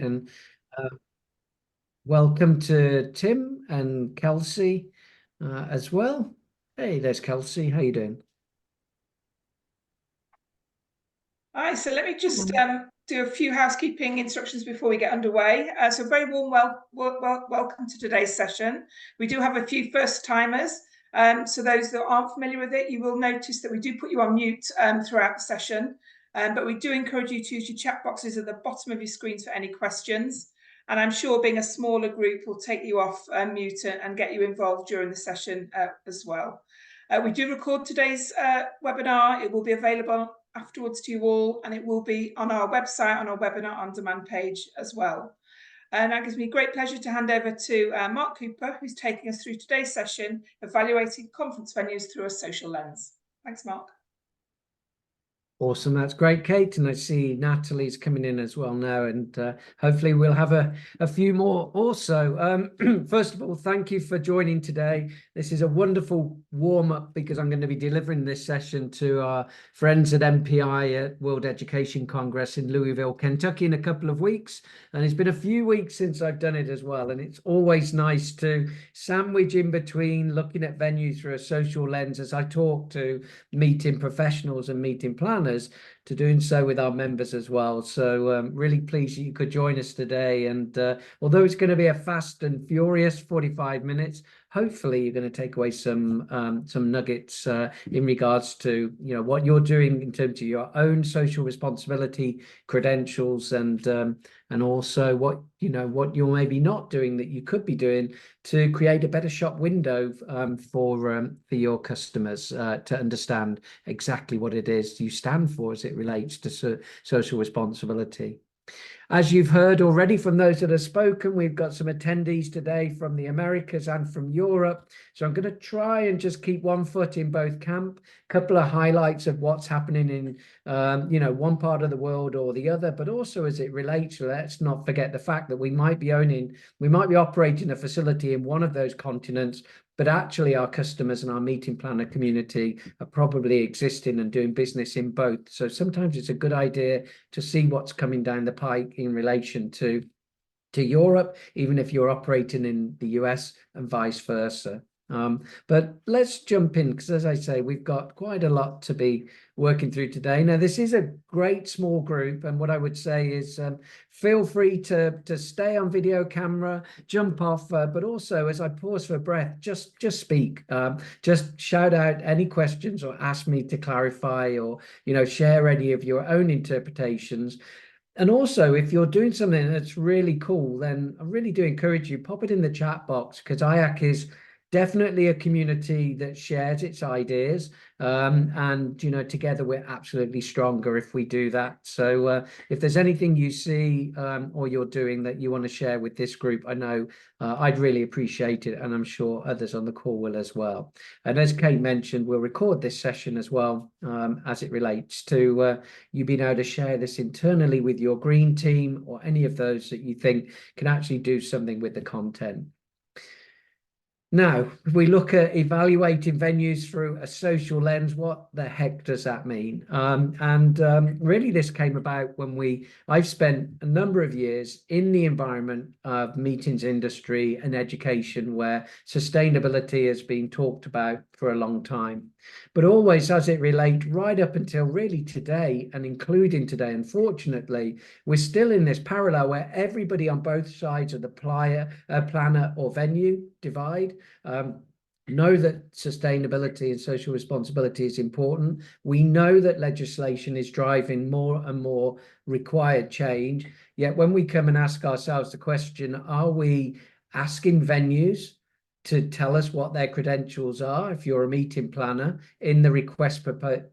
And uh, welcome to Tim and Kelsey as well. Hey, there's Kelsey. How you doing? Hi, so let me just do a few housekeeping instructions before we get underway. So very warm welcome to today's session. We do have a few first timers. So those that aren't familiar with it, you will notice that we do put you on mute throughout the session. But we do encourage you to use your chat boxes at the bottom of your screens for any questions. And I'm sure being a smaller group will take you off mute and get you involved during the session as well. We do record today's webinar. It will be available afterwards to you all, and it will be on our website, on our webinar on demand page as well. And that gives me great pleasure to hand over to Mark Cooper, who's taking us through today's session, evaluating conference venues through a social lens. Thanks, Mark. Awesome, that's great, Kate. And I see Natalie's coming in as well now, and hopefully we'll have a few more also. First of all, thank you for joining today. This is a wonderful warm-up because I'm going to be delivering this session to our friends at MPI at World Education Congress in Louisville, Kentucky in a couple of weeks. And it's been a few weeks since I've done it as well. And it's always nice to sandwich in between looking at venues through a social lens as I talk to meeting professionals and meeting planners, to doing so with our members as well. So really pleased that you could join us today. And although it's going to be a fast and furious 45 minutes, hopefully you're going to take away some nuggets in regards to what you're doing in terms of your own social responsibility credentials, and also what you're maybe not doing that you could be doing to create a better shop window for your customers to understand exactly what it is you stand for as it relates to social responsibility. As you've heard already from those that have spoken, we've got some attendees today from the Americas and from Europe. So I'm going to try and just keep one foot in both camp. A couple of highlights of what's happening in, one part of the world or the other, but also as it relates, let's not forget the fact that we might be operating a facility in one of those continents, but actually our customers and our meeting planner community are probably existing and doing business in both. So sometimes it's a good idea to see what's coming down the pike in relation to Europe, even if you're operating in the US and vice versa. But let's jump in, because as I say, we've got quite a lot to be working through today. Now, this is a great small group, and what I would say is feel free to stay on video camera, jump off, but also as I pause for breath, just speak, just shout out any questions or ask me to clarify, or share any of your own interpretations. And also, if you're doing something that's really cool, then I really do encourage you, pop it in the chat box, because IAC is definitely a community that shares its ideas. And together we're absolutely stronger if we do that. So if there's anything you see or you're doing that you want to share with this group, I know I'd really appreciate it, and I'm sure others on the call will as well. And as Kate mentioned, we'll record this session as well, as it relates to you being able to share this internally with your green team or any of those that you think can actually do something with the content. Now, if we look at evaluating venues through a social lens, what the heck does that mean? Really, this came about when I've spent a number of years in the environment of meetings industry and education, where sustainability has been talked about for a long time, but always as it relates right up until really today, and including today, unfortunately, we're still in this parallel where everybody on both sides of the planner or venue divide know that sustainability and social responsibility is important. We know that legislation is driving more and more required change. Yet when we come and ask ourselves the question, are we asking venues to tell us what their credentials are, if you're a meeting planner, in the request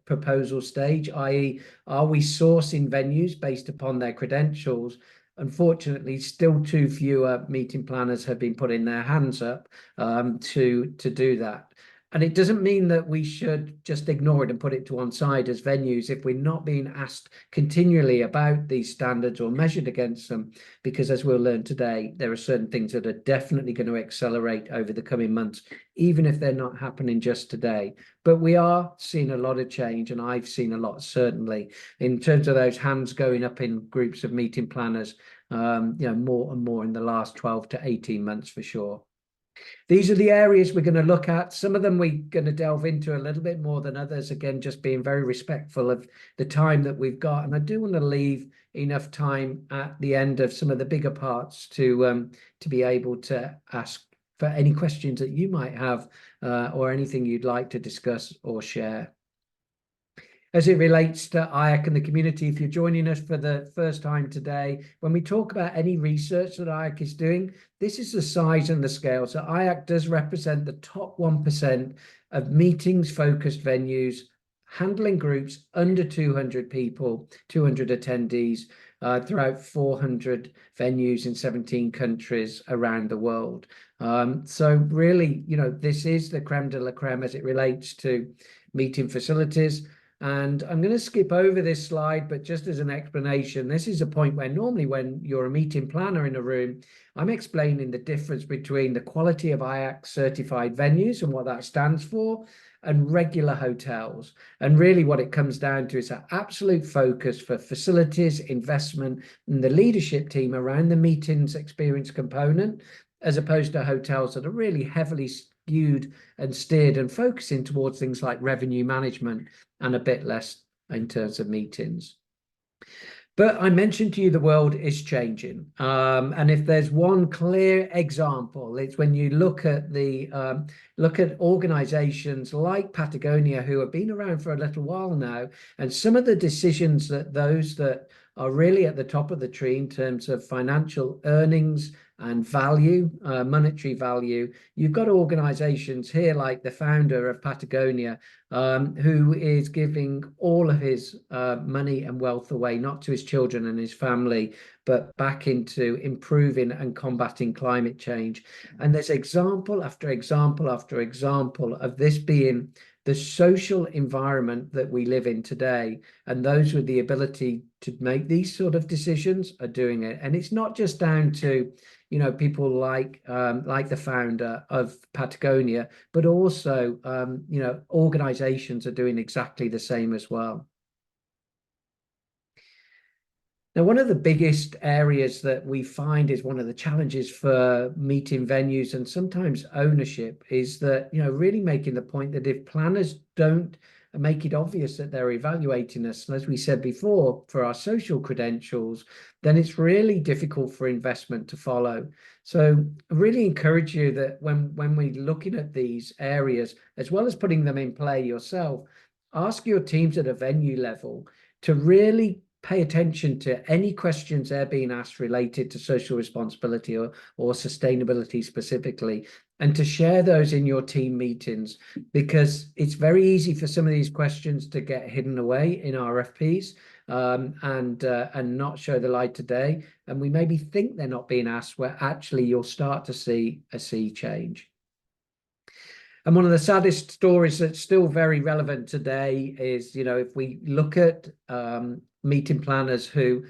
proposal stage, i.e., are we sourcing venues based upon their credentials? Unfortunately, still too few meeting planners have been putting their hands up to do that. And it doesn't mean that we should just ignore it and put it to one side as venues if we're not being asked continually about these standards or measured against them, because as we'll learn today, there are certain things that are definitely going to accelerate over the coming months, even if they're not happening just today. But we are seeing a lot of change, and I've seen a lot, certainly, in terms of those hands going up in groups of meeting planners. more and more in the last 12 to 18 months for sure. These are the areas we're going to look at. Some of them we're going to delve into a little bit more than others, again, just being very respectful of the time that we've got. And I do want to leave enough time at the end of some of the bigger parts to be able to ask for any questions that you might have or anything you'd like to discuss or share. As it relates to IAC and the community, if you're joining us for the first time today, when we talk about any research that IAC is doing, this is the size and the scale. So IAC does represent the top 1% of meetings-focused venues, handling groups under 200 people, 200 attendees, throughout 400 venues in 17 countries around the world. So really, this is the creme de la creme as it relates to meeting facilities. And I'm going to skip over this slide, but just as an explanation, this is a point where normally when you're a meeting planner in a room, I'm explaining the difference between the quality of IAC certified venues and what that stands for, and regular hotels. And really what it comes down to is an absolute focus for facilities, investment, and the leadership team around the meetings experience component, as opposed to hotels that are really heavily skewed and steered and focusing towards things like revenue management and a bit less in terms of meetings. But I mentioned to you the world is changing. And if there's one clear example, it's when you look at organizations like Patagonia, who have been around for a little while now, and some of the decisions that those that are really at the top of the tree in terms of financial earnings and value, monetary value. You've got organizations here like the founder of Patagonia, who is giving all of his money and wealth away, not to his children and his family, but back into improving and combating climate change. And there's example after example after example of this being the social environment that we live in today, and those with the ability to make these sort of decisions are doing it. And it's not just down to people like the founder of Patagonia, but also organizations are doing exactly the same as well. Now, one of the biggest areas that we find is one of the challenges for meeting venues and sometimes ownership is that, really making the point that if planners don't make it obvious that they're evaluating us, as we said before, for our social credentials, then it's really difficult for investment to follow. So I really encourage you that when we're looking at these areas, as well as putting them in play yourself, ask your teams at a venue level to really pay attention to any questions they're being asked related to social responsibility or sustainability specifically, and to share those in your team meetings, because it's very easy for some of these questions to get hidden away in RFPs and not show the light of day. And we maybe think they're not being asked, where actually you'll start to see a sea change. And one of the saddest stories that's still very relevant today is, if we look at meeting planners who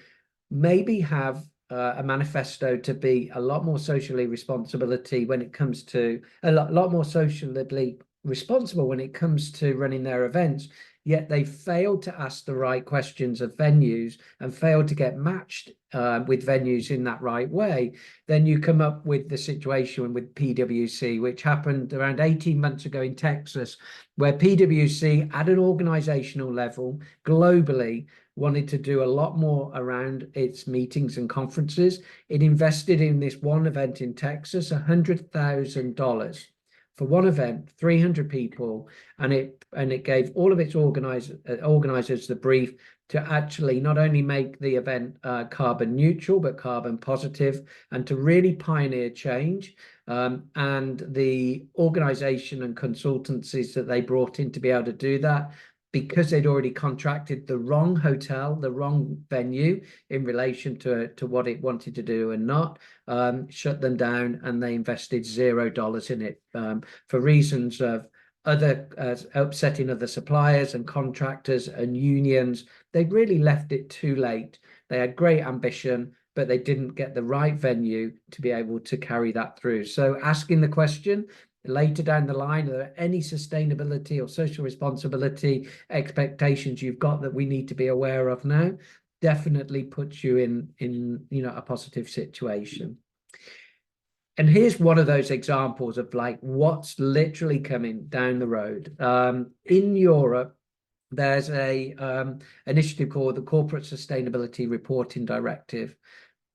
maybe have a manifesto to be a lot more socially responsibility when it comes to a lot more socially responsible when it comes to running their events, yet they failed to ask the right questions of venues and failed to get matched with venues in that right way, then you come up with the situation with PwC, which happened around 18 months ago in Texas, where PwC at an organizational level globally wanted to do a lot more around its meetings and conferences. It invested in this one event in Texas, $100,000 for one event, 300 people, and it gave all of its organizers the brief to actually not only make the event carbon neutral, but carbon positive, and to really pioneer change. And the organization and consultancies that they brought in to be able to do that, because they'd already contracted the wrong hotel, the wrong venue in relation to what it wanted to do and not, shut them down, and they invested $0 in it for reasons of upsetting other suppliers and contractors and unions. They really left it too late. They had great ambition, but they didn't get the right venue to be able to carry that through. So asking the question later down the line, are there any sustainability or social responsibility expectations you've got that we need to be aware of now? definitely puts you in a positive situation. And here's one of those examples of like what's literally coming down the road. In Europe, there's a initiative called the Corporate Sustainability Reporting Directive.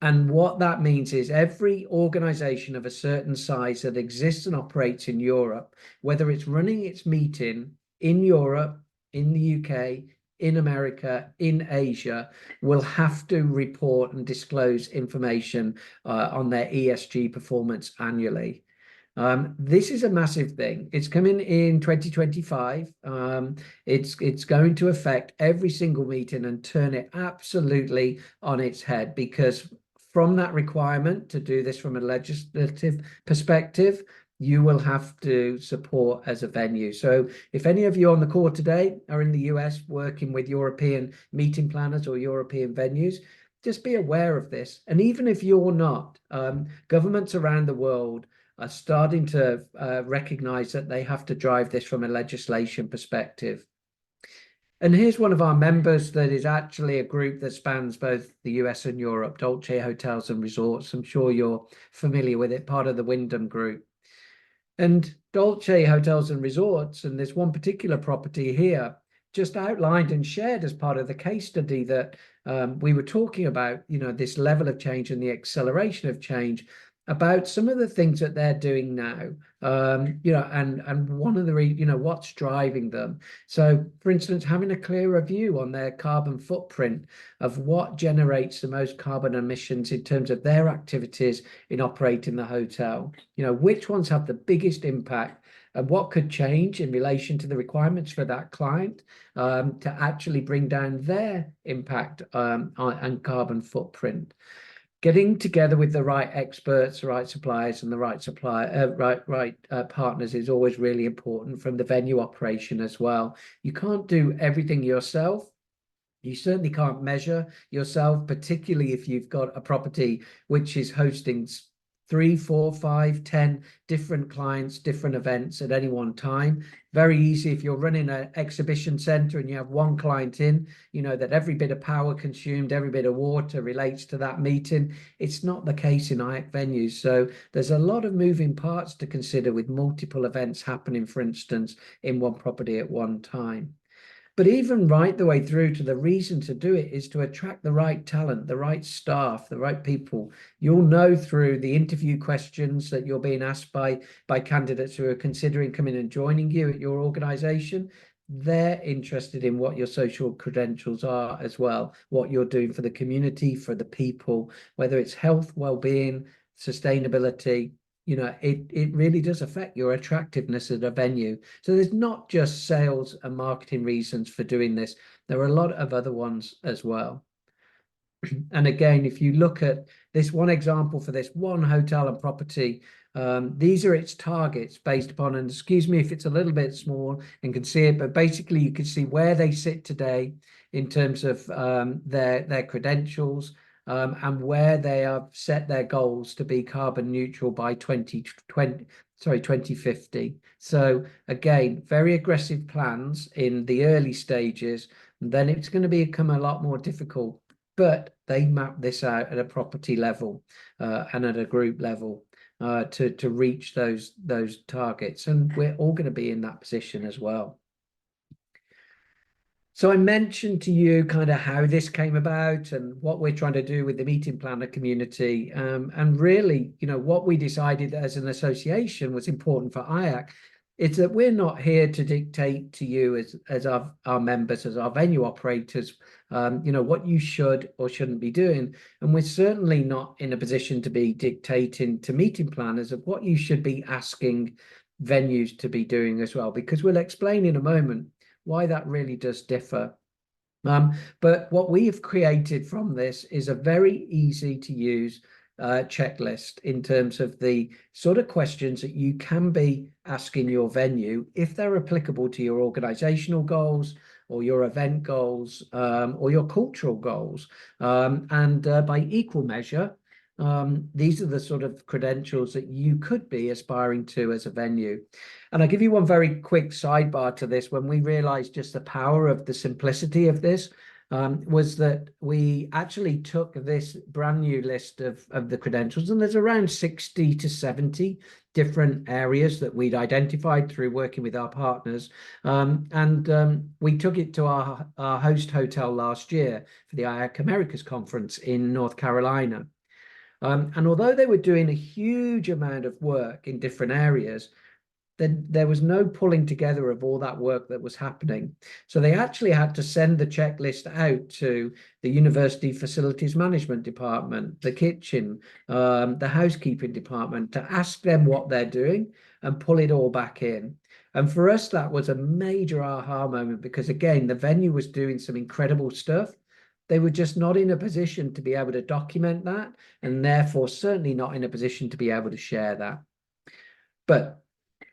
And what that means is every organization of a certain size that exists and operates in Europe, whether it's running its meeting in Europe, in the UK, in America, in Asia, will have to report and disclose information on their ESG performance annually. This is a massive thing. It's coming in 2025. It's going to affect every single meeting and turn it absolutely on its head, because from that requirement to do this from a legislative perspective, you will have to support as a venue. So if any of you on the call today are in the US working with European meeting planners or European venues, just be aware of this. And even if you're not, governments around the world are starting to recognize that they have to drive this from a legislation perspective. And here's one of our members that is actually a group that spans both the US and Europe, Dolce Hotels and Resorts. I'm sure you're familiar with it, part of the Wyndham Group. And Dolce Hotels and Resorts, and there's one particular property here, just outlined and shared as part of the case study that we were talking about, this level of change and the acceleration of change, about some of the things that they're doing now, and one of the, what's driving them. So, for instance, having a clearer view on their carbon footprint of what generates the most carbon emissions in terms of their activities in operating the hotel, which ones have the biggest impact, and what could change in relation to the requirements for that client to actually bring down their impact and carbon footprint. Getting together with the right experts, the right suppliers, and the right partners is always really important from the venue operation as well. You can't do everything yourself. You certainly can't measure yourself, particularly if you've got a property which is hosting 3, 4, 5, 10 different clients, different events at any one time. Very easy if you're running an exhibition center and you have one client in, that every bit of power consumed, every bit of water relates to that meeting. It's not the case in IAC venues. So there's a lot of moving parts to consider with multiple events happening, for instance, in one property at one time. But even right the way through to the reason to do it is to attract the right talent, the right staff, the right people. You'll know through the interview questions that you're being asked by candidates who are considering coming and joining you at your organization. They're interested in what your social credentials are as well, what you're doing for the community, for the people, whether it's health, well-being, sustainability. It really does affect your attractiveness at a venue. So there's not just sales and marketing reasons for doing this. There are a lot of other ones as well. And again, if you look at this one example for this one hotel and property, these are its targets based upon, and excuse me if it's a little bit small and can see it, but basically you can see where they sit today in terms of their credentials, and where they have set their goals to be carbon neutral by 2050. So again, very aggressive plans in the early stages, and then it's going to become a lot more difficult. But they map this out at a property level and at a group level to reach those targets, and we're all going to be in that position as well. So I mentioned to you kind of how this came about and what we're trying to do with the meeting planner community. And really, what we decided as an association was important for IAC. It's that we're not here to dictate to you as our members, as our venue operators, what you should or shouldn't be doing. And we're certainly not in a position to be dictating to meeting planners of what you should be asking venues to be doing as well, because we'll explain in a moment why that really does differ. But what we have created from this is a very easy to use checklist in terms of the sort of questions that you can be asking your venue if they're applicable to your organizational goals or your event goals or your cultural goals. And by equal measure, these are the sort of credentials that you could be aspiring to as a venue. And I'll give you one very quick sidebar to this. When we realized just the power of the simplicity of this, was that we actually took this brand new list of the credentials, and there's around 60 to 70 different areas that we'd identified through working with our partners. We took it to our host hotel last year for the IAC Americas conference in North Carolina. And although they were doing a huge amount of work in different areas, then there was no pulling together of all that work that was happening. So they actually had to send the checklist out to the university facilities management department, the kitchen, the housekeeping department, to ask them what they're doing and pull it all back in. And for us, that was a major aha moment, because again, the venue was doing some incredible stuff. They were just not in a position to be able to document that, and therefore certainly not in a position to be able to share that. But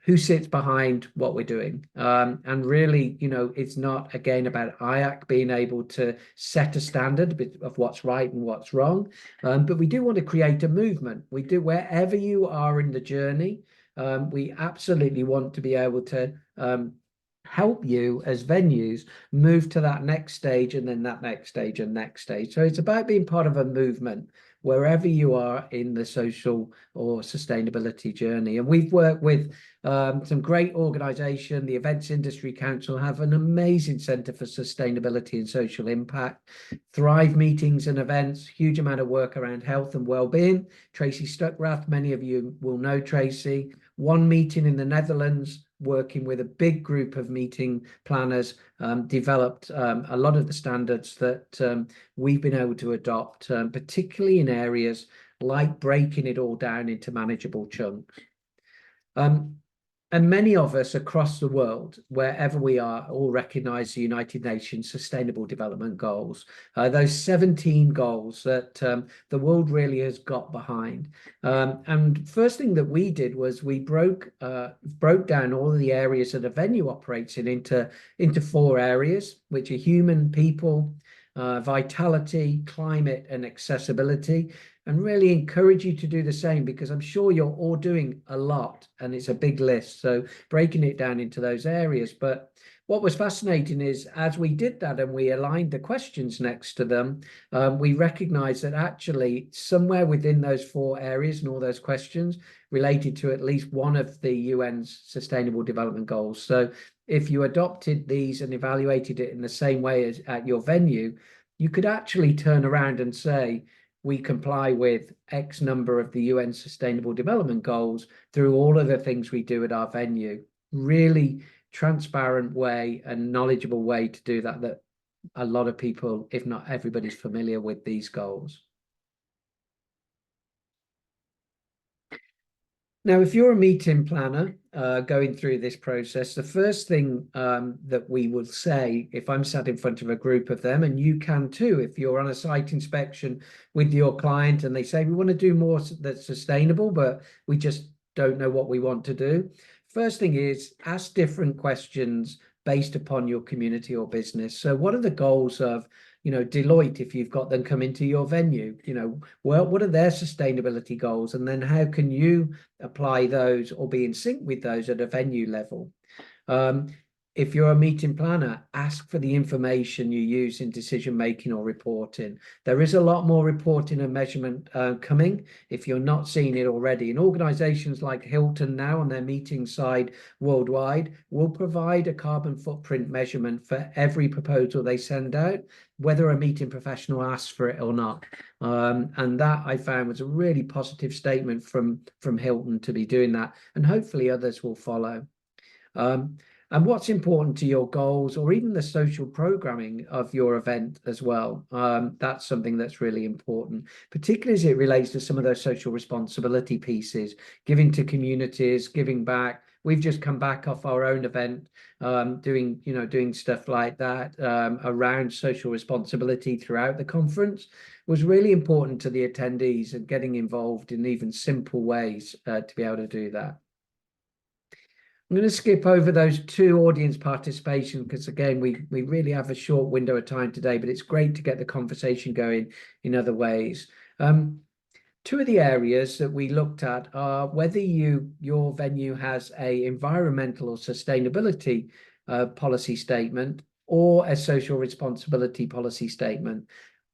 who sits behind what we're doing? And really, it's not, again, about IAC being able to set a standard of what's right and what's wrong. But we do want to create a movement. We do, wherever you are in the journey, we absolutely want to be able to help you as venues move to that next stage, and then that next stage and next stage. So it's about being part of a movement wherever you are in the social or sustainability journey. And we've worked with some great organization. The Events Industry Council have an amazing Centre for Sustainability and Social Impact. Thrive Meetings and Events, huge amount of work around health and well-being. Tracy Stuckrath, many of you will know Tracy. One Meeting in the Netherlands, working with a big group of meeting planners, developed a lot of the standards that we've been able to adopt, particularly in areas like breaking it all down into manageable chunks. And many of us across the world, wherever we are, all recognize the United Nations Sustainable Development Goals, those 17 goals that the world really has got behind. And first thing that we did was we broke down all of the areas that a venue operates in into 4 areas, which are human, people, vitality, climate, and accessibility. And really encourage you to do the same, because I'm sure you're all doing a lot and it's a big list. So breaking it down into those areas. But what was fascinating is, as we did that and we aligned the questions next to them, we recognized that actually somewhere within those 4 areas and all those questions related to at least one of the UN's Sustainable Development Goals. So if you adopted these and evaluated it in the same way as at your venue, you could actually turn around and say, we comply with X number of the UN Sustainable Development Goals through all of the things we do at our venue. Really transparent way and knowledgeable way to do that, that a lot of people, if not everybody's familiar with these goals. Now, if you're a meeting planner going through this process, the first thing that we would say, if I'm sat in front of a group of them, and you can too, if you're on a site inspection with your client and they say, we want to do more that's sustainable, but we just don't know what we want to do. First thing is ask different questions based upon your community or business. So what are the goals of Deloitte, if you've got them come into your venue? Well, what are their sustainability goals? And then how can you apply those or be in sync with those at a venue level? If you're a meeting planner, ask for the information you use in decision making or reporting. There is a lot more reporting and measurement coming, if you're not seeing it already. And organizations like Hilton now on their meeting side worldwide will provide a carbon footprint measurement for every proposal they send out, whether a meeting professional asks for it or not. And that I found was a really positive statement from Hilton to be doing that, and hopefully others will follow. And what's important to your goals, or even the social programming of your event as well. That's something that's really important, particularly as it relates to some of those social responsibility pieces, giving to communities, giving back. We've just come back off our own event, doing stuff like that around social responsibility throughout the conference was really important to the attendees, and getting involved in even simple ways to be able to do that. I'm going to skip over those 2 audience participation, because again, we really have a short window of time today, but it's great to get the conversation going in other ways. 2 of the areas that we looked at are whether your venue has a environmental or sustainability policy statement, or a social responsibility policy statement.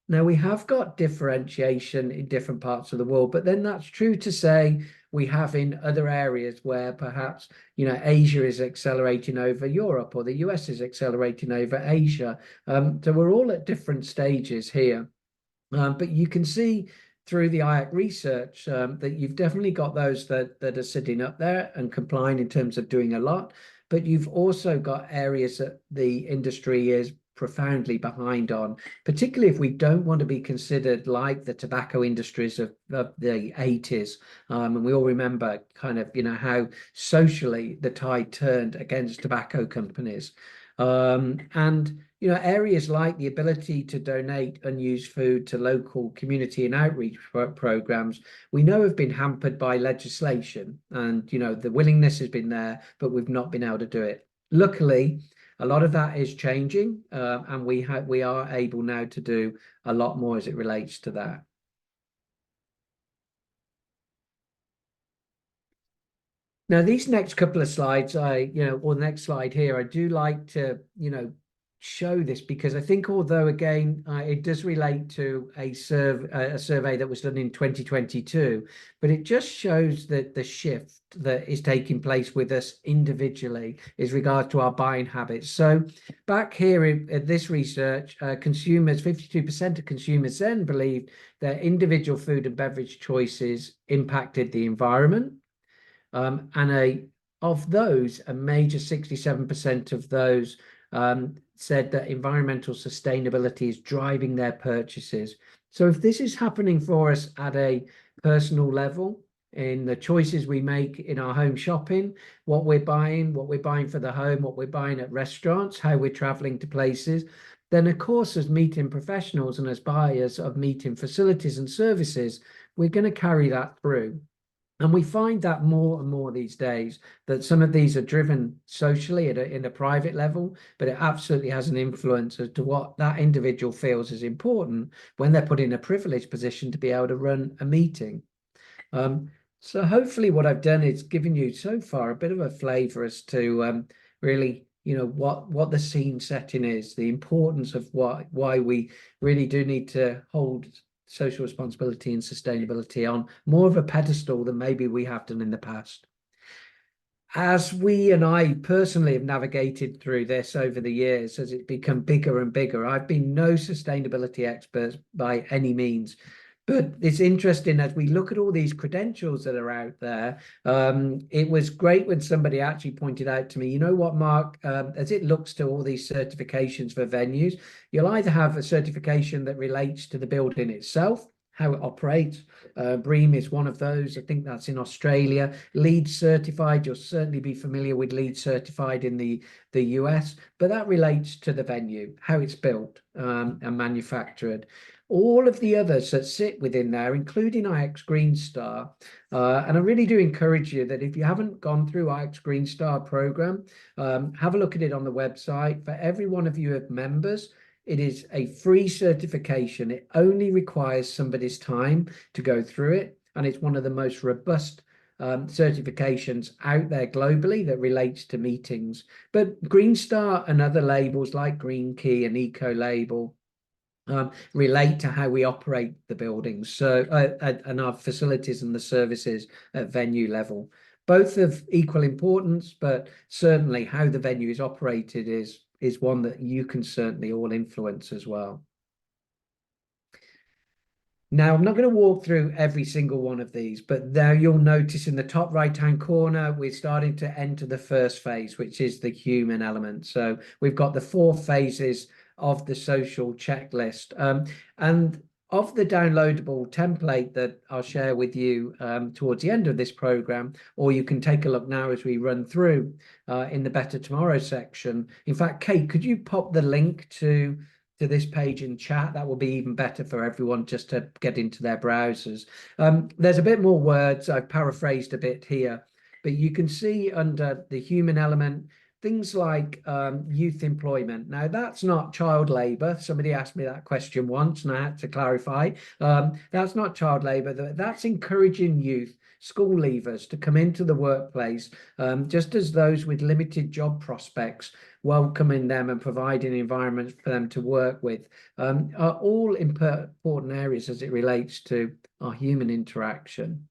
Now, we have got differentiation in different parts of the world, but then that's true to say we have in other areas where perhaps, Asia is accelerating over Europe, or the US is accelerating over Asia. So we're all at different stages here. But you can see through the IAC research that you've definitely got those that are sitting up there and complying in terms of doing a lot. But you've also got areas that the industry is profoundly behind on, particularly if we don't want to be considered like the tobacco industries of the 80s. And we all remember kind of, how socially the tide turned against tobacco companies. Areas like the ability to donate unused food to local community and outreach programs, we know have been hampered by legislation, and the willingness has been there, but we've not been able to do it. Luckily, a lot of that is changing, and we are able now to do a lot more as it relates to that. Now, these next couple of slides, or the next slide here, I do like to, show this because I think although, again, it does relate to a survey that was done in 2022, but it just shows that the shift that is taking place with us individually is regard to our buying habits. So back here at this research, 52% of consumers then believed their individual food and beverage choices impacted the environment. And of those, a major 67% of those said that environmental sustainability is driving their purchases. So if this is happening for us at a personal level, in the choices we make in our home shopping, what we're buying for the home, what we're buying at restaurants, how we're traveling to places, then of course, as meeting professionals and as buyers of meeting facilities and services, we're going to carry that through. And we find that more and more these days, that some of these are driven socially in a private level, but it absolutely has an influence as to what that individual feels is important when they're put in a privileged position to be able to run a meeting. So hopefully what I've done is given you so far a bit of a flavor as to really, what the scene setting is, the importance of why we really do need to hold social responsibility and sustainability on more of a pedestal than maybe we have done in the past. As we and I personally have navigated through this over the years, as it's become bigger and bigger, I've been no sustainability expert by any means. But it's interesting as we look at all these credentials that are out there. It was great when somebody actually pointed out to me, you know what, Mark, as it looks to all these certifications for venues, you'll either have a certification that relates to the building itself, how it operates. BREEAM is one of those. I think that's in Australia. LEED certified, you'll certainly be familiar with LEED certified in the US, but that relates to the venue, how it's built and manufactured. All of the others that sit within there, including IX Green Star, and I really do encourage you that if you haven't gone through IX Green Star program, have a look at it on the website. For every one of you as members, it is a free certification. It only requires somebody's time to go through it, and it's one of the most robust certifications out there globally that relates to meetings. But Green Star and other labels like Green Key and Eco Label relate to how we operate the buildings, so and our facilities and the services at venue level. Both of equal importance, but certainly how the venue is operated is one that you can certainly all influence as well. Now, I'm not going to walk through every single one of these, but there you'll notice in the top right-hand corner, we're starting to enter the first phase, which is the human element. So we've got the 4 phases of the social checklist. And of the downloadable template that I'll share with you towards the end of this program, or you can take a look now as we run through in the Better Tomorrow section. In fact, Kate, could you pop the link to this page in chat? That will be even better for everyone just to get into their browsers. There's a bit more words. I've paraphrased a bit here, but you can see under the human element, things like youth employment. Now, that's not child labour. Somebody asked me that question once, and I had to clarify. That's not child labour. That's encouraging youth, school leavers, to come into the workplace, just as those with limited job prospects, welcoming them and providing environments for them to work with, are all important areas as it relates to our human interaction.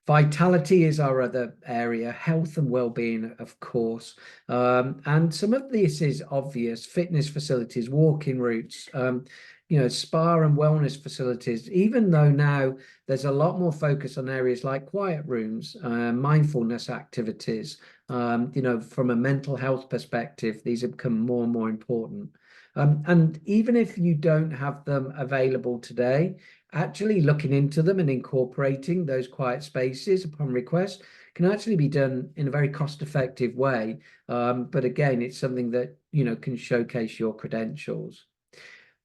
Vitality is our other area, health and well-being, of course. And some of this is obvious: fitness facilities, walking routes, spa and wellness facilities, even though now there's a lot more focus on areas like quiet rooms, mindfulness activities. From a mental health perspective, these have become more and more important. And even if you don't have them available today, actually looking into them and incorporating those quiet spaces upon request can actually be done in a very cost-effective way. But again, it's something that, can showcase your credentials.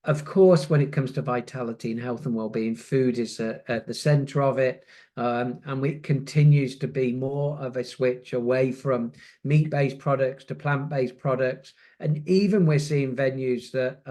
Of course, when it comes to vitality and health and well-being, food is at the center of it. And it continues to be more of a switch away from meat-based products to plant-based products. And even we're seeing venues that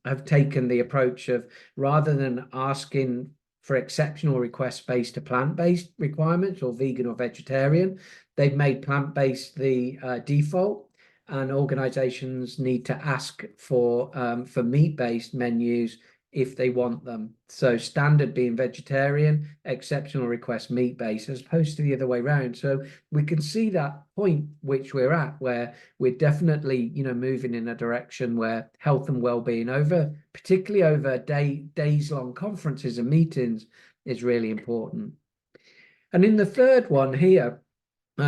have taken the approach of, rather than asking for exceptional requests based to plant-based requirements or vegan or vegetarian, they've made plant-based the default. And organizations need to ask for meat-based menus if they want them. So standard being vegetarian, exceptional request meat-based, as opposed to the other way around. So we can see that point which we're at, where we're definitely, moving in a direction where health and well-being, particularly over days-long conferences and meetings, is really important. And in the third one here,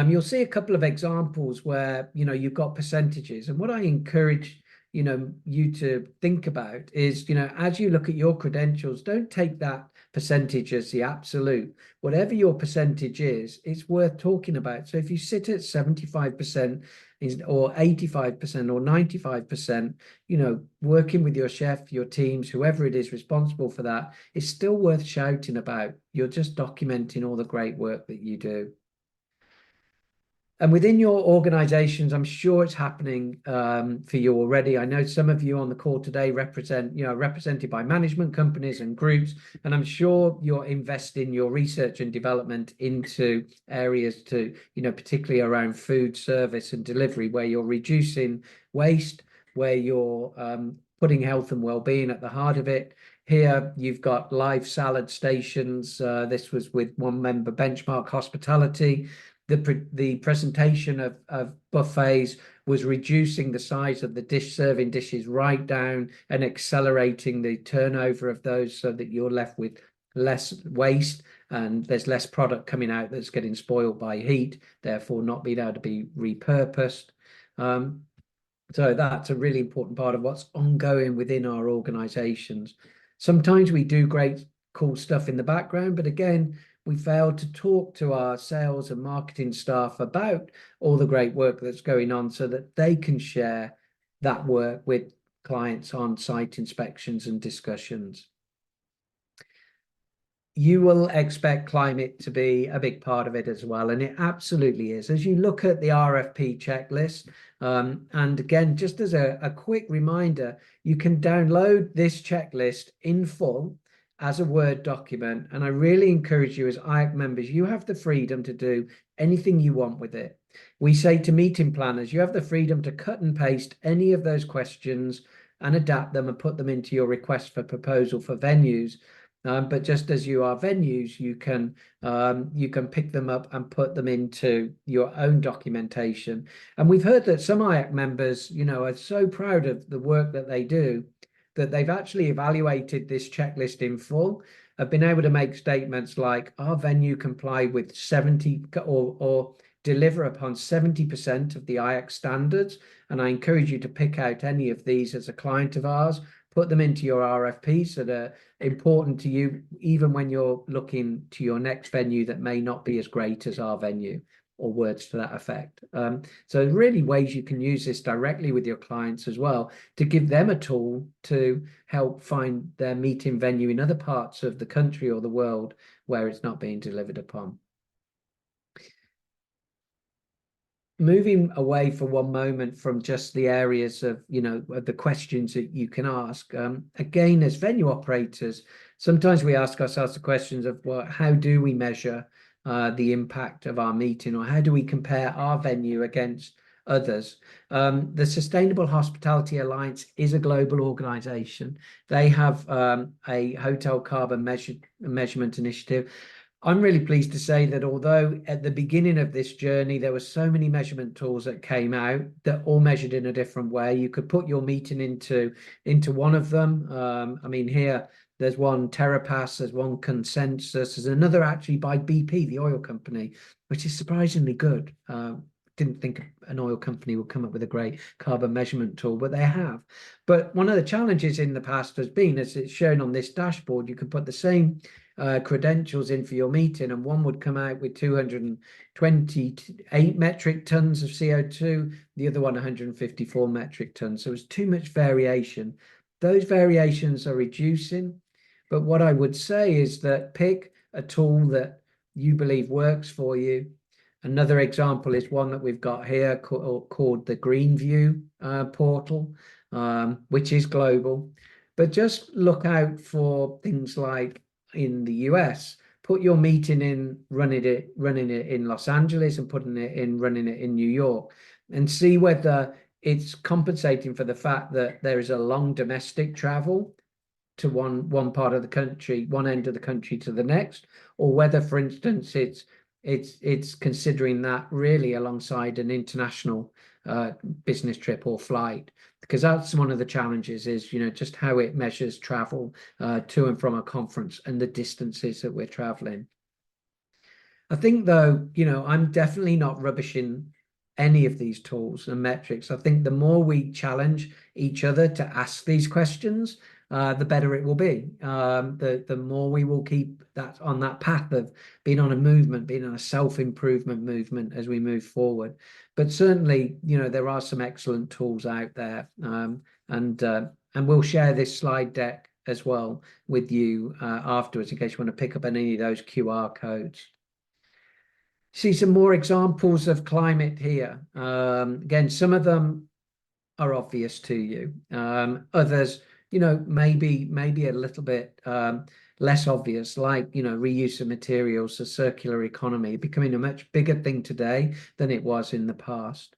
you'll see a couple of examples where, you've got percentages. And what I encourage, you to think about is, as you look at your credentials, don't take that percentage as the absolute. Whatever your percentage is, it's worth talking about. So if you sit at 75% or 85% or 95%, working with your chef, your teams, whoever it is responsible for that, it's still worth shouting about. You're just documenting all the great work that you do. And within your organizations, I'm sure it's happening for you already. I know some of you on the call today represented by management companies and groups, and I'm sure you're investing your research and development into areas to, particularly around food service and delivery, where you're reducing waste, where you're putting health and well-being at the heart of it. Here, you've got live salad stations. This was with one member, Benchmark Hospitality. The presentation of buffets was reducing the size of the serving dishes right down and accelerating the turnover of those, so that you're left with less waste and there's less product coming out that's getting spoiled by heat, therefore not being able to be repurposed. So that's a really important part of what's ongoing within our organizations. Sometimes we do great, cool stuff in the background, but again, we failed to talk to our sales and marketing staff about all the great work that's going on, so that they can share that work with clients on site inspections and discussions. You will expect climate to be a big part of it as well, and it absolutely is. As you look at the RFP checklist, and again, just as a quick reminder, you can download this checklist in full as a Word document. And I really encourage you, as IAC members, you have the freedom to do anything you want with it. We say to meeting planners, you have the freedom to cut and paste any of those questions and adapt them and put them into your request for proposal for venues. But just as you are venues, you can pick them up and put them into your own documentation. And we've heard that some IAC members, are so proud of the work that they do, that they've actually evaluated this checklist in full, have been able to make statements like, our venue comply with 70 or deliver upon 70% of the IAC standards. And I encourage you to pick out any of these as a client of ours, put them into your RFPs that are important to you, even when you're looking to your next venue that may not be as great as our venue, or words to that effect. So really ways you can use this directly with your clients as well, to give them a tool to help find their meeting venue in other parts of the country or the world where it's not being delivered upon. moving away for one moment from just the areas of, of the questions that you can ask, again, as venue operators, sometimes we ask ourselves the questions of, well, how do we measure the impact of our meeting, or how do we compare our venue against others? The Sustainable Hospitality Alliance is a global organization. They have a hotel carbon measurement initiative. I'm really pleased to say that although at the beginning of this journey, there were so many measurement tools that came out that all measured in a different way. You could put your meeting into one of them. I mean, here, there's one TerraPass, there's one Consensus, there's another actually by BP, the oil company, which is surprisingly good. Didn't think an oil company would come up with a great carbon measurement tool, but they have. But one of the challenges in the past has been, as it's shown on this dashboard, you can put the same credentials in for your meeting, and one would come out with 228 metric tons of CO2, the other one 154 metric tons. So it's too much variation. Those variations are reducing, but what I would say is that pick a tool that you believe works for you. Another example is one that we've got here called the Greenview portal, which is global. But just look out for things like in the US, put your meeting in running it in Los Angeles and running it in New York, and see whether it's compensating for the fact that there is a long domestic travel to one part of the country, one end of the country to the next, or whether, for instance, it's considering that really alongside an international business trip or flight, because that's one of the challenges is, just how it measures travel to and from a conference and the distances that we're traveling. I think, though, I'm definitely not rubbishing any of these tools and metrics. I think the more we challenge each other to ask these questions, the better it will be. The more we will keep that on that path of being on a movement, being on a self-improvement movement as we move forward. But certainly, there are some excellent tools out there, and we'll share this slide deck as well with you afterwards in case you want to pick up any of those QR codes. See some more examples of climate here. Again, some of them are obvious to you. Others, maybe a little bit less obvious, like, reuse of materials, the circular economy, becoming a much bigger thing today than it was in the past.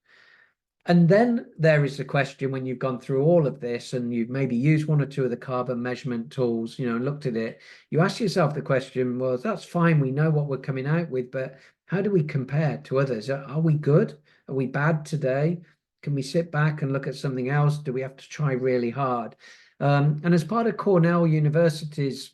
And then there is the question, when you've gone through all of this and you've maybe used one or two of the carbon measurement tools, and looked at it, you ask yourself the question, well, that's fine, we know what we're coming out with, but how do we compare to others? Are we good? Are we bad today? Can we sit back and look at something else? Do we have to try really hard? And as part of Cornell University's,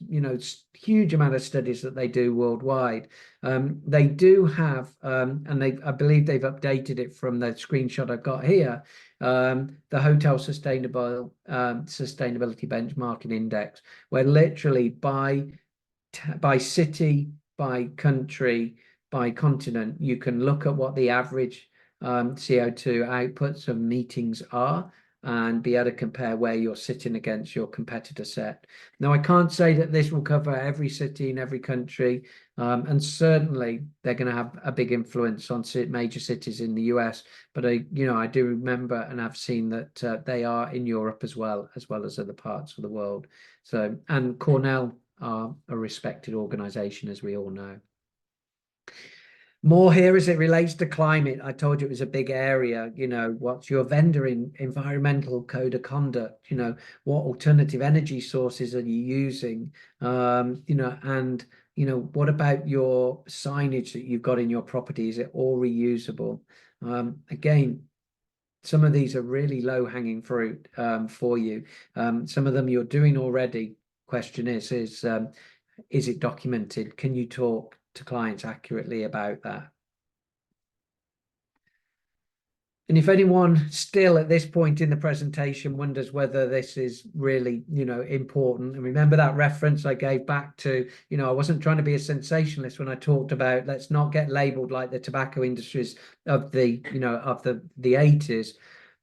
huge amount of studies that they do worldwide, they do have, and I believe they've updated it from the screenshot I've got here, the Hotel Sustainability Benchmarking Index, where literally by city, by country, by continent, you can look at what the average CO2 outputs of meetings are and be able to compare where you're sitting against your competitor set. Now, I can't say that this will cover every city in every country, and certainly they're going to have a big influence on major cities in the US. But I do remember and I've seen that they are in Europe as well as other parts of the world. So, and Cornell are a respected organization, as we all know. More here as it relates to climate. I told you it was a big area. What's your vendor in environmental code of conduct? What alternative energy sources are you using? And what about your signage that you've got in your property? Is it all reusable? Again, some of these are really low-hanging fruit for you. Some of them you're doing already. Question is it documented? Can you talk to clients accurately about that? And if anyone still at this point in the presentation wonders whether this is really, important, and remember that reference I gave back to, I wasn't trying to be a sensationalist when I talked about let's not get labeled like the tobacco industries of the 80s,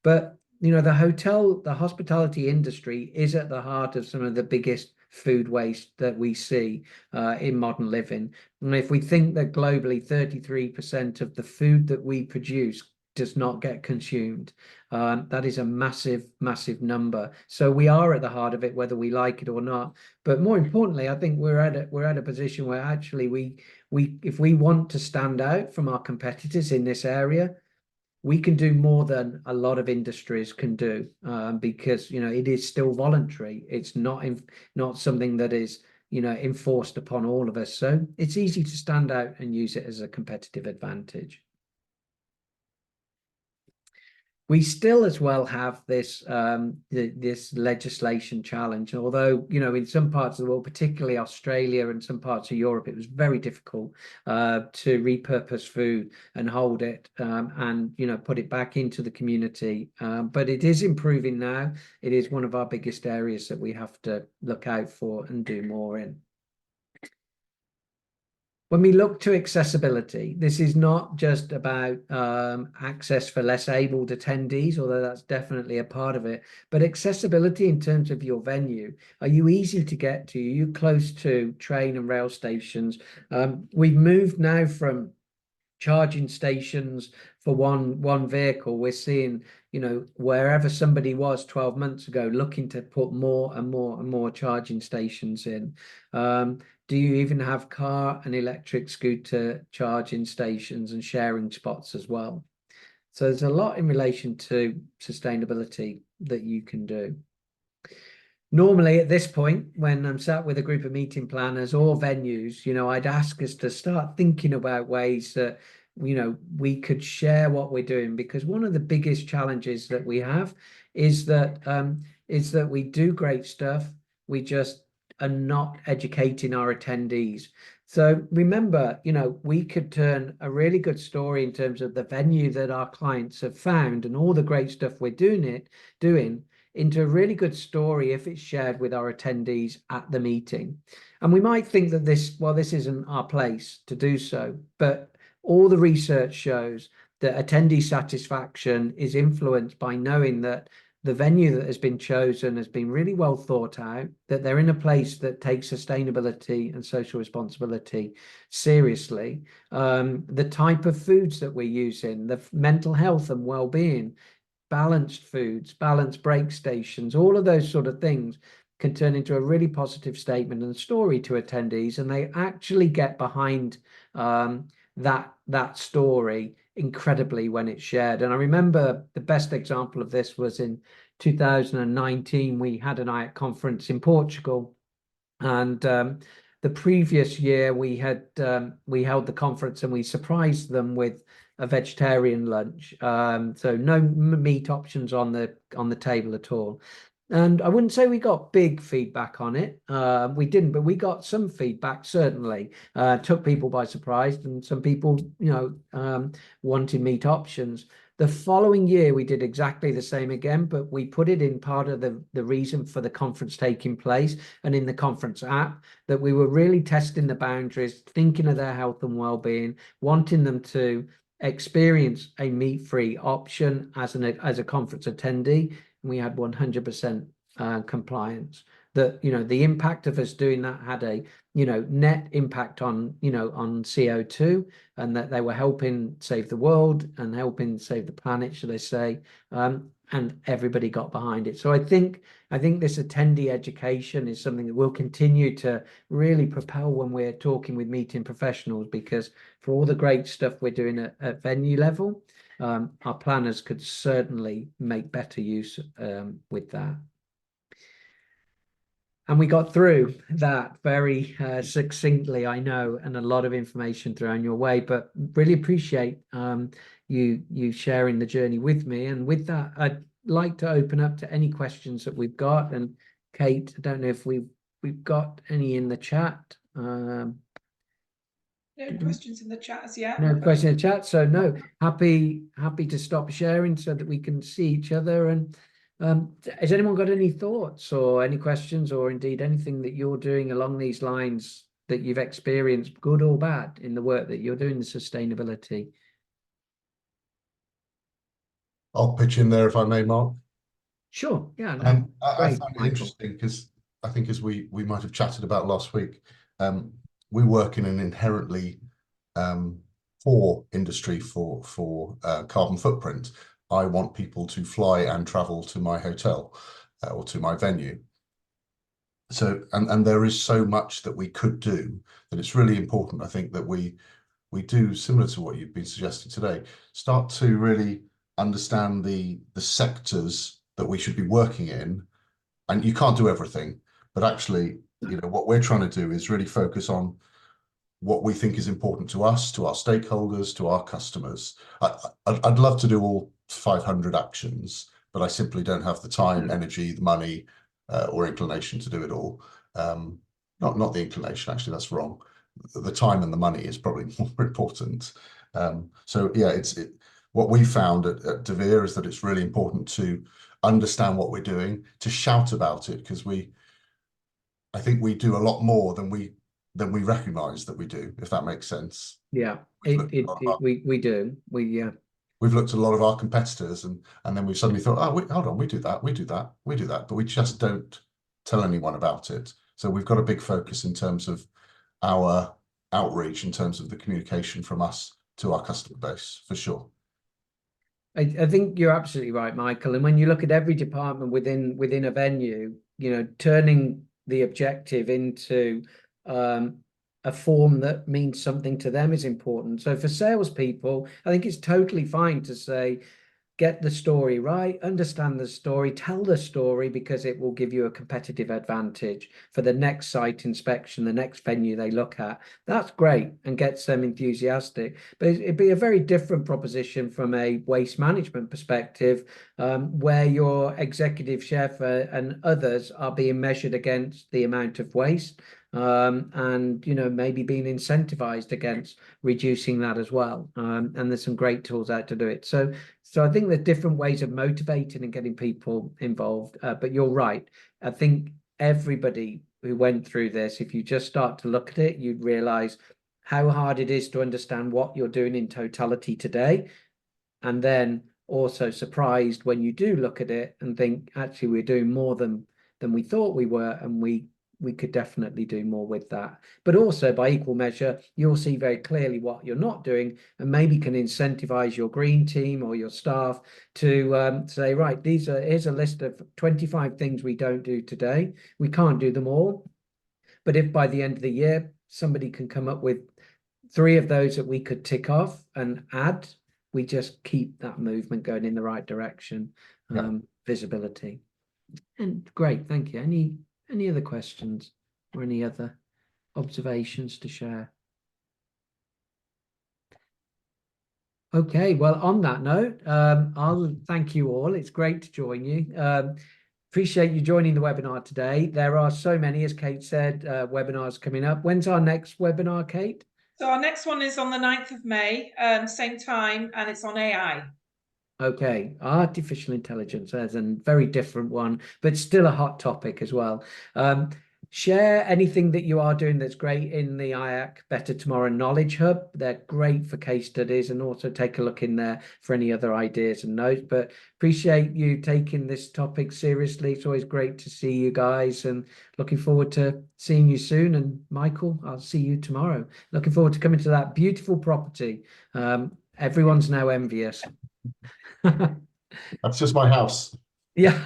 but the hospitality industry is at the heart of some of the biggest food waste that we see in modern living. And if we think that globally 33% of the food that we produce does not get consumed. That is a massive, massive number. So we are at the heart of it, whether we like it or not. But more importantly, I think we're at a position where actually we if we want to stand out from our competitors in this area, we can do more than a lot of industries can do, because it is still voluntary. It's not something that is enforced upon all of us. So it's easy to stand out and use it as a competitive advantage. We still as well have this this legislation challenge, although in some parts of the world, particularly Australia and some parts of Europe, it was very difficult to repurpose food and hold it and put it back into the community. But it is improving now. It is one of our biggest areas that we have to look out for and do more in. When we look to accessibility, this is not just about access for less abled attendees, although that's definitely a part of it, but accessibility in terms of your venue. Are you easy to get to? Are you close to train and rail stations? We've moved now from charging stations for one vehicle. We're seeing wherever somebody was 12 months ago, looking to put more and more and more charging stations in. Do you even have car and electric scooter charging stations and sharing spots as well? So there's a lot in relation to sustainability that you can do. Normally at this point, when I'm sat with a group of meeting planners or venues, I'd ask us to start thinking about ways that we could share what we're doing, because one of the biggest challenges that we have is that we do great stuff, we just are not educating our attendees. So remember, we could turn a really good story in terms of the venue that our clients have found and all the great stuff we're doing into a really good story if it's shared with our attendees at the meeting. And we might think that this isn't our place to do so, but all the research shows that attendee satisfaction is influenced by knowing that the venue that has been chosen has been really well thought out, that they're in a place that takes sustainability and social responsibility seriously, the type of foods that we're using, the mental health and well-being, balanced foods, balanced break stations, all of those sort of things can turn into a really positive statement and story to attendees, and they actually get behind that story incredibly when it's shared. And I remember the best example of this was in 2019. We had an IAC conference in Portugal, and the previous year we held the conference and we surprised them with a vegetarian lunch, so no meat options on the table at all. And I wouldn't say we got big feedback on it. We didn't, but we got some feedback, certainly. Took people by surprise, and some people, wanted meat options. The following year, we did exactly the same again, but we put it in part of the reason for the conference taking place and in the conference app, that we were really testing the boundaries, thinking of their health and well-being, wanting them to experience a meat-free option as a conference attendee. We had 100% compliance. That the impact of us doing that had a net impact on on CO2, and that they were helping save the world and helping save the planet, should I say, and everybody got behind it. So I think this attendee education is something that will continue to really propel when we're talking with meeting professionals, because for all the great stuff we're doing at venue level, our planners could certainly make better use with that. And we got through that very succinctly, I know, and a lot of information thrown your way, but really appreciate you sharing the journey with me. And with that, I'd like to open up to any questions that we've got. And Kate, I don't know if we've got any in the chat. No questions in the chat as yet. No question in the chat. So no, happy to stop sharing so that we can see each other. And has anyone got any thoughts or any questions, or indeed anything that you're doing along these lines that you've experienced, good or bad, in the work that you're doing, the sustainability? I'll pitch in there if I may, Mark. Sure. Yeah. No, I find it interesting because I think, as we might have chatted about last week, we work in an inherently poor industry for carbon footprint. I want people to fly and travel to my hotel or to my venue. So, and there is so much that we could do that it's really important, I think, that we do, similar to what you've been suggesting today, start to really understand the sectors that we should be working in. And you can't do everything, but actually, you know, what we're trying to do is really focus on what we think is important to us, to our stakeholders, to our customers. I'd love to do all 500 actions, but I simply don't have the time, energy, the money, or inclination to do it all. Not the inclination, actually, that's wrong. The time and the money is probably more important. So yeah, what we found at De Vere is that it's really important to understand what we're doing, to shout about it, because I think we do a lot more than we recognize that we do, if that makes sense. Yeah, we do. We've looked at a lot of our competitors, and then we've suddenly thought, oh, hold on, we do that, but we just don't tell anyone about it. So we've got a big focus in terms of our outreach, in terms of the communication from us to our customer base, for sure. I think you're absolutely right, Michael. And when you look at every department within a venue, you know, turning the objective into a form that means something to them is important. So for salespeople, I think it's totally fine to say, get the story right, understand the story, tell the story, because it will give you a competitive advantage for the next site inspection, the next venue they look at. That's great and gets them enthusiastic. But it'd be a very different proposition from a waste management perspective, where your executive chef and others are being measured against the amount of waste. And, you know, maybe being incentivized against reducing that as well. And there's some great tools out to do it. So I think there's different ways of motivating and getting people involved. But you're right. I think everybody who went through this, if you just start to look at it, you'd realize how hard it is to understand what you're doing in totality today. And then also surprised when you do look at it and think, actually, we're doing more than we thought we were, and we could definitely do more with that. But also, by equal measure, you'll see very clearly what you're not doing, and maybe can incentivize your green team or your staff to say, right, here's a list of 25 things we don't do today. We can't do them all, but if by the end of the year somebody can come up with 3 of those that we could tick off and add, we just keep that movement going in the right direction. Visibility. And great, thank you. Any other questions or any other observations to share? Okay, well, on that note, I'll thank you all. It's great to join you. Appreciate you joining the webinar today. There are so many, as Kate said, webinars coming up. When's our next webinar, Kate? So our next one is on the 9th of May, same time, and it's on AI. Okay, artificial intelligence, there's a very different one, but still a hot topic as well. Share anything that you are doing that's great in the IAC Better Tomorrow Knowledge Hub. They're great for case studies, and also take a look in there for any other ideas and notes. But appreciate you taking this topic seriously. It's always great to see you guys, and looking forward to seeing you soon. And Michael, I'll see you tomorrow. Looking forward to coming to that beautiful property. Everyone's now envious. That's just my house. Yeah.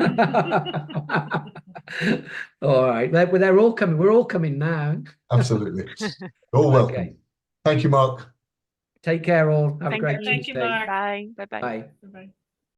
All right. They're all coming. We're all coming now. Absolutely. All welcome. Okay. Thank you, Mark. Take care all. Have a Thank great you. Thank you, Tuesday. Mark. Bye. Bye-bye. Bye. Bye-bye.